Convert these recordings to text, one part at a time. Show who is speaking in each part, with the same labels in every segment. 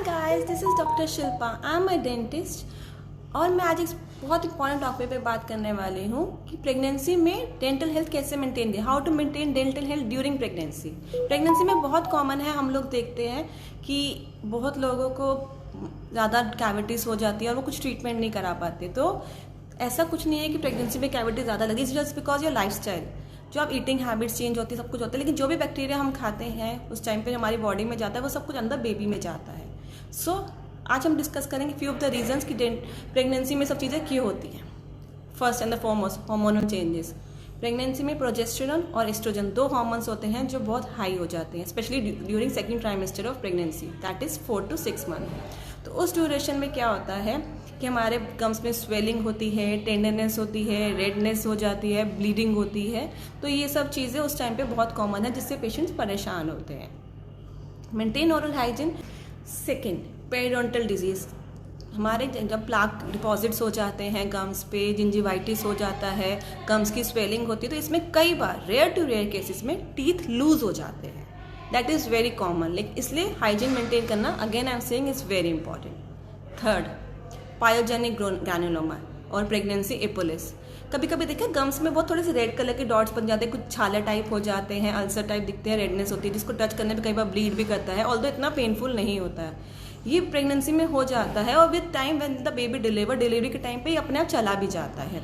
Speaker 1: Guys, this is doctor Shilpa. I am a dentist और मैं आज एक बहुत इंपॉर्टेंट टॉपिक पे बात करने वाली हूँ कि प्रेगनेंसी में डेंटल हेल्थ कैसे मेंटेन करें, how to maintain dental health during pregnancy. Pregnancy में बहुत कॉमन है, हम लोग देखते हैं कि बहुत लोगों को ज़्यादा कैविटीज़ हो जाती है और वो कुछ ट्रीटमेंट नहीं करा पाते। तो ऐसा कुछ नहीं है कि प्रेगनेंसी में कैविटी ज़्यादा लगी, just because your life style, जो आप ईटिंग हैबिट्स चेंज होती है, सब कुछ होता है, लेकिन जो भी बैक्टीरिया हम खाते हैं उस टाइम पे हमारी बॉडी में जाता है, वो सब कुछ अंदर बेबी में जाता है। सो आज हम डिस्कस करेंगे फ्यू ऑफ द रीजंस कि प्रेगनेंसी में सब चीज़ें क्यों होती हैं। First and the foremost, hormonal changes. Pregnancy में प्रोजेस्टेरॉन और एस्ट्रोजन दो हार्मोन्स होते हैं जो बहुत हाई हो जाते हैं, specially during second trimester of pregnancy, that is 4 to 6 month. तो उस ड्यूरेशन में क्या होता है कि हमारे गम्स में स्वेलिंग होती है, टेंडरनेस होती है, रेडनेस हो जाती है, ब्लीडिंग होती है। तो ये सब चीज़ें उस टाइम पे बहुत कॉमन है, जिससे पेशेंट्स परेशान होते हैं। Maintain oral hygiene. Second, periodontal disease. हमारे जब प्लाक डिपॉजिट्स हो जाते हैं गम्स पे, जिंजिवाइटिस हो जाता है, गम्स की स्वेलिंग होती है, तो इसमें कई बार रेयर टू रेयर केसेस में टीथ लूज हो जाते हैं। दैट इज़ वेरी कॉमन, लेकिन इसलिए हाइजीन मेंटेन करना, again I am saying, is very important. Third, pyogenic granuloma और प्रेगनेंसी एपोलिस। कभी कभी देखिए गम्स में बहुत थोड़े से रेड कलर के डॉट्स बन जाते हैं, कुछ छाले टाइप हो जाते हैं, अल्सर टाइप दिखते हैं, रेडनेस होती है, जिसको टच करने पे कई बार ब्लीड भी करता है, ऑल्दो इतना पेनफुल नहीं होता है। ये प्रेगनेंसी में हो जाता है और with time when the baby delivery के टाइम पे ये अपने आप चला भी जाता है।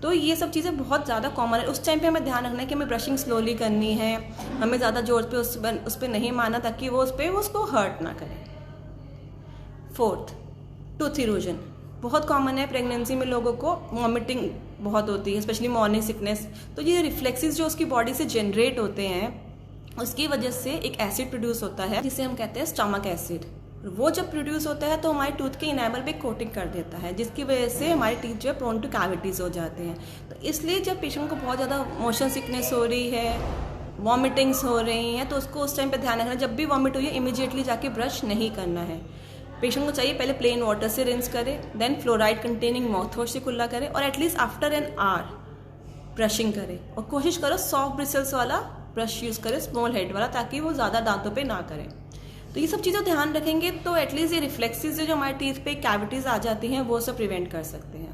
Speaker 1: तो ये सब चीज़ें बहुत ज़्यादा कॉमन है। उस टाइम पे हमें ध्यान रखना है कि हमें ब्रशिंग स्लोली करनी है, हमें ज़्यादा जोर पे उस पर नहीं मारना ताकि वो उसको हर्ट ना करे। Fourth, tooth erosion. बहुत कॉमन है प्रेगनेंसी में लोगों को वॉमिटिंग बहुत होती है, स्पेशली मॉर्निंग सिकनेस। तो ये रिफ्लेक्सेस जो उसकी बॉडी से जनरेट होते हैं, उसकी वजह से एक एसिड प्रोड्यूस होता है जिसे हम कहते हैं स्टमक एसिड। वो जब प्रोड्यूस होता है तो हमारे टूथ के इनेमल पे कोटिंग कर देता है, जिसकी वजह से हमारे टीथ जो है प्रोन टू कैविटीज हो जाते हैं। तो इसलिए जब पेशेंट को बहुत ज़्यादा मोशन सिकनेस हो रही है, वॉमिटिंग्स हो रही हैं, तो उसको उस टाइम पे ध्यान रखना, जब भी वॉमिट हुई है इमीडिएटली जाके ब्रश नहीं करना है। पेशेंट को चाहिए पहले प्लेन वाटर से रिंस करे, then fluoride containing mouth wash से कुल्ला करे, और at least after an hour brushing करे। और कोशिश करो सॉफ्ट ब्रिसल्स वाला ब्रश यूज़ करे, स्मॉल हेड वाला, ताकि वो ज़्यादा दांतों पे ना करे। तो ये सब चीज़ें ध्यान रखेंगे तो एटलीस्ट ये रिफ्लेक्सेस जो हमारे टीथ पे कैविटीज आ जाती हैं वो सब प्रिवेंट कर सकते हैं।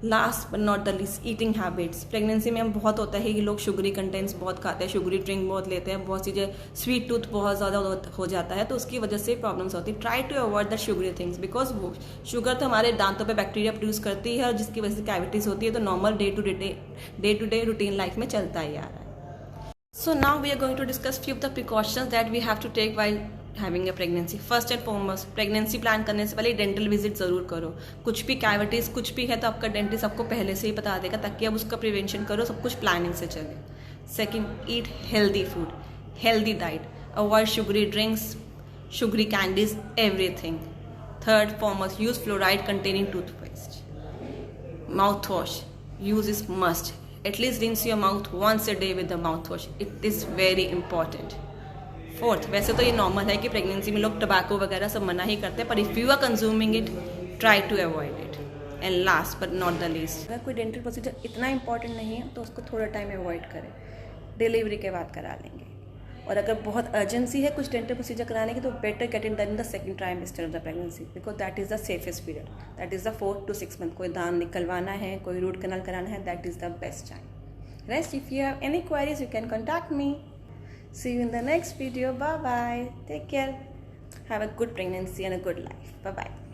Speaker 1: Last but not the least, eating habits. Pregnancy में हम बहुत होता है कि लोग शुगरी कंटेंट्स बहुत खाते हैं, शुगरी ड्रिंक बहुत लेते हैं, बहुत चीज़ें, स्वीट टूथ बहुत ज़्यादा हो जाता है, तो उसकी वजह से प्रॉब्लम्स होती है। Try to avoid the sugary things, because वो शुगर तो हमारे दांतों पे बैक्टीरिया प्रोड्यूस करती है और जिसकी वजह से कैविटीज होती है, तो normal day to day routine life में चलता ही आ रहा है। So now we are going to discuss few of the precautions that we have to take while having a pregnancy. First and foremost, pregnancy plan करने से पहले dental visit ज़रूर करो। कुछ भी कैविटीज़ कुछ भी है तो आपका डेंटिस्ट आपको पहले से ही बता देगा, ताकि आप उसका प्रिवेंशन करो, सब कुछ प्लानिंग से चले। Second, eat healthy food, healthy diet, avoid sugary drinks, sugary candies, everything. Third foremost, use fluoride containing toothpaste. Mouth wash use is must. At least rinse your mouth once a day with the mouthwash. It is very important. Fourth, वैसे तो ये normal है कि pregnancy में लोग tobacco वगैरह सब मना ही करते हैं, पर if you are consuming it, try to avoid it. And last but not the least, अगर कोई डेंटल प्रोसीजर इतना इंपॉर्टेंट नहीं है तो उसको थोड़ा टाइम अवॉइड करें, डिलीवरी के बाद करा लेंगे। और अगर बहुत अर्जेंसी है कुछ डेंटल प्रोसीजर कराने की, तो better get it done in the second trimester of the pregnancy, because that is the safest period, that is the 4 to 6 month. कोई दांत निकलवाना है, कोई रूट कनाल कराना है, that is the best time. Rest, if you have any queries, you can contact me. See you in the next video. Bye bye. Take care. Have a good pregnancy and a good life. Bye bye.